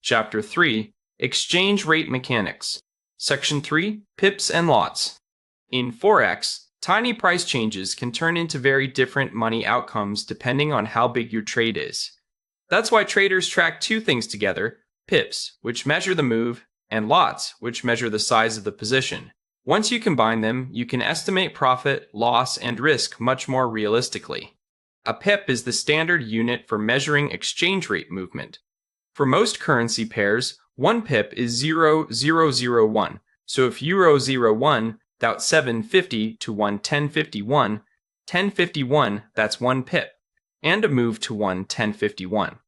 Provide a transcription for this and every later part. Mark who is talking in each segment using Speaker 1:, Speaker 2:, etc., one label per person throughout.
Speaker 1: Chapter 3, Exchange Rate Mechanics. Section 3, Pips and Lots. In Forex, tiny price changes can turn into very different money outcomes depending on how big your trade is. That's why traders track two things together: pips, which measure the move, and lots, which measure the size of the position. Once you combine them, you can estimate profit, loss, and risk much more realistically. A pip is the standard unit for measuring exchange rate movement. For most currency pairs, 1 pip is 0.001. So if euro 01, that's 750 to 1.1051, 1051, that's 1 pip, and a move to 1.1051.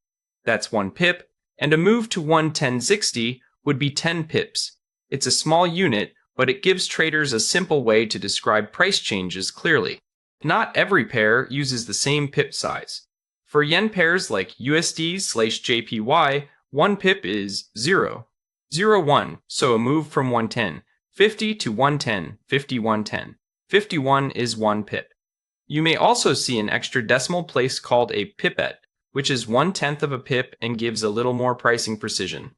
Speaker 1: That's 1 pip, and a move to 1.1060 would be 10 pips. It's a small unit, but it gives traders a simple way to describe price changes clearly. Not every pair uses the same pip size. For yen pairs like USD/JPY, 1 pip is 0.01, so a move from 110.50 to 110.5110. 51 is 1 pip. You may also see an extra decimal place called a pipette, which is 1/10 of a pip and gives a little more pricing precision.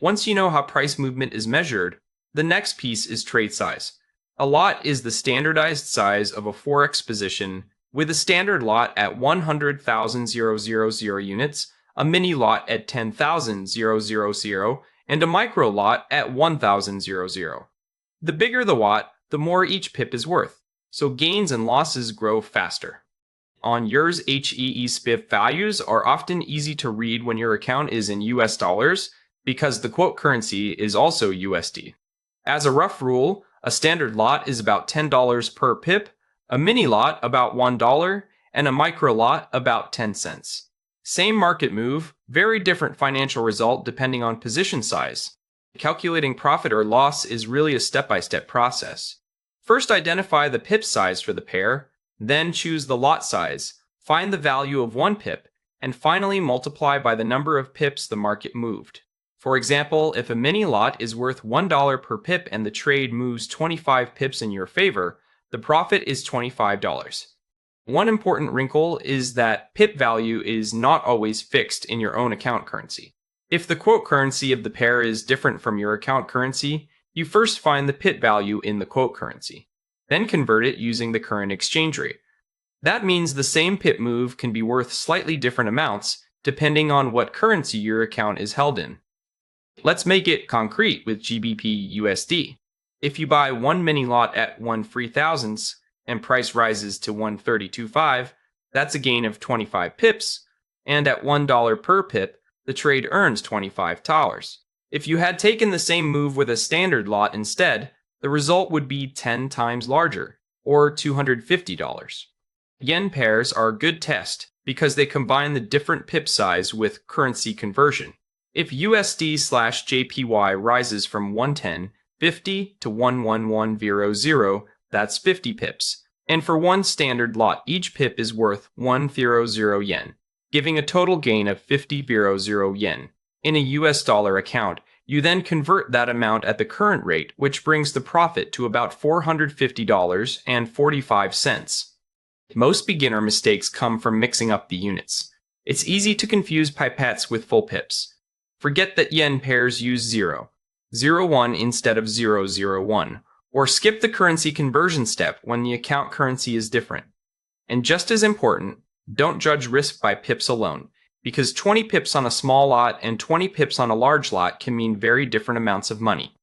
Speaker 1: Once you know how price movement is measured, the next piece is trade size. A lot is the standardized size of a Forex position, with a standard lot at 100,000 units, a mini lot at 10,000, and a micro lot at 1,000. The bigger the lot, the more each pip is worth, so gains and losses grow faster. On yours, HEE-SPIF values are often easy to read when your account is in US dollars, because the quote currency is also USD. As a rough rule, a standard lot is about $10 per pip, a mini lot about $1, and a micro lot about 10 cents. Same market move, very different financial result depending on position size. Calculating profit or loss is really a step-by-step process. First, identify the pip size for the pair, then choose the lot size, find the value of 1 pip, and finally multiply by the number of pips the market moved. For example, if a mini lot is worth $1 per pip and the trade moves 25 pips in your favor, the profit is $25. One important wrinkle is that pip value is not always fixed in your own account currency. If the quote currency of the pair is different from your account currency, you first find the pip value in the quote currency, then convert it using the current exchange rate. That means the same pip move can be worth slightly different amounts depending on what currency your account is held in. Let's make it concrete with GBP USD. If you buy 1 mini lot at 1/3000 and price rises to 1.3025, that's a gain of 25 pips, and at $1 per pip, the trade earns $25. If you had taken the same move with a standard lot instead, the result would be 10 times larger, or $250. Yen pairs are a good test because they combine the different pip size with currency conversion. If USD/JPY rises from 110.50 to 11100, that's 50 pips. And for one standard lot, each pip is worth 100 yen, giving a total gain of 50 yen. In a US dollar account, you then convert that amount at the current rate, which brings the profit to about $450.45. Most beginner mistakes come from mixing up the units. It's easy to confuse pipettes with full pips. Forget that yen pairs use 0.01 instead of 0.01, or skip the currency conversion step when the account currency is different. And just as important, don't judge risk by pips alone, because 20 pips on a small lot and 20 pips on a large lot can mean very different amounts of money.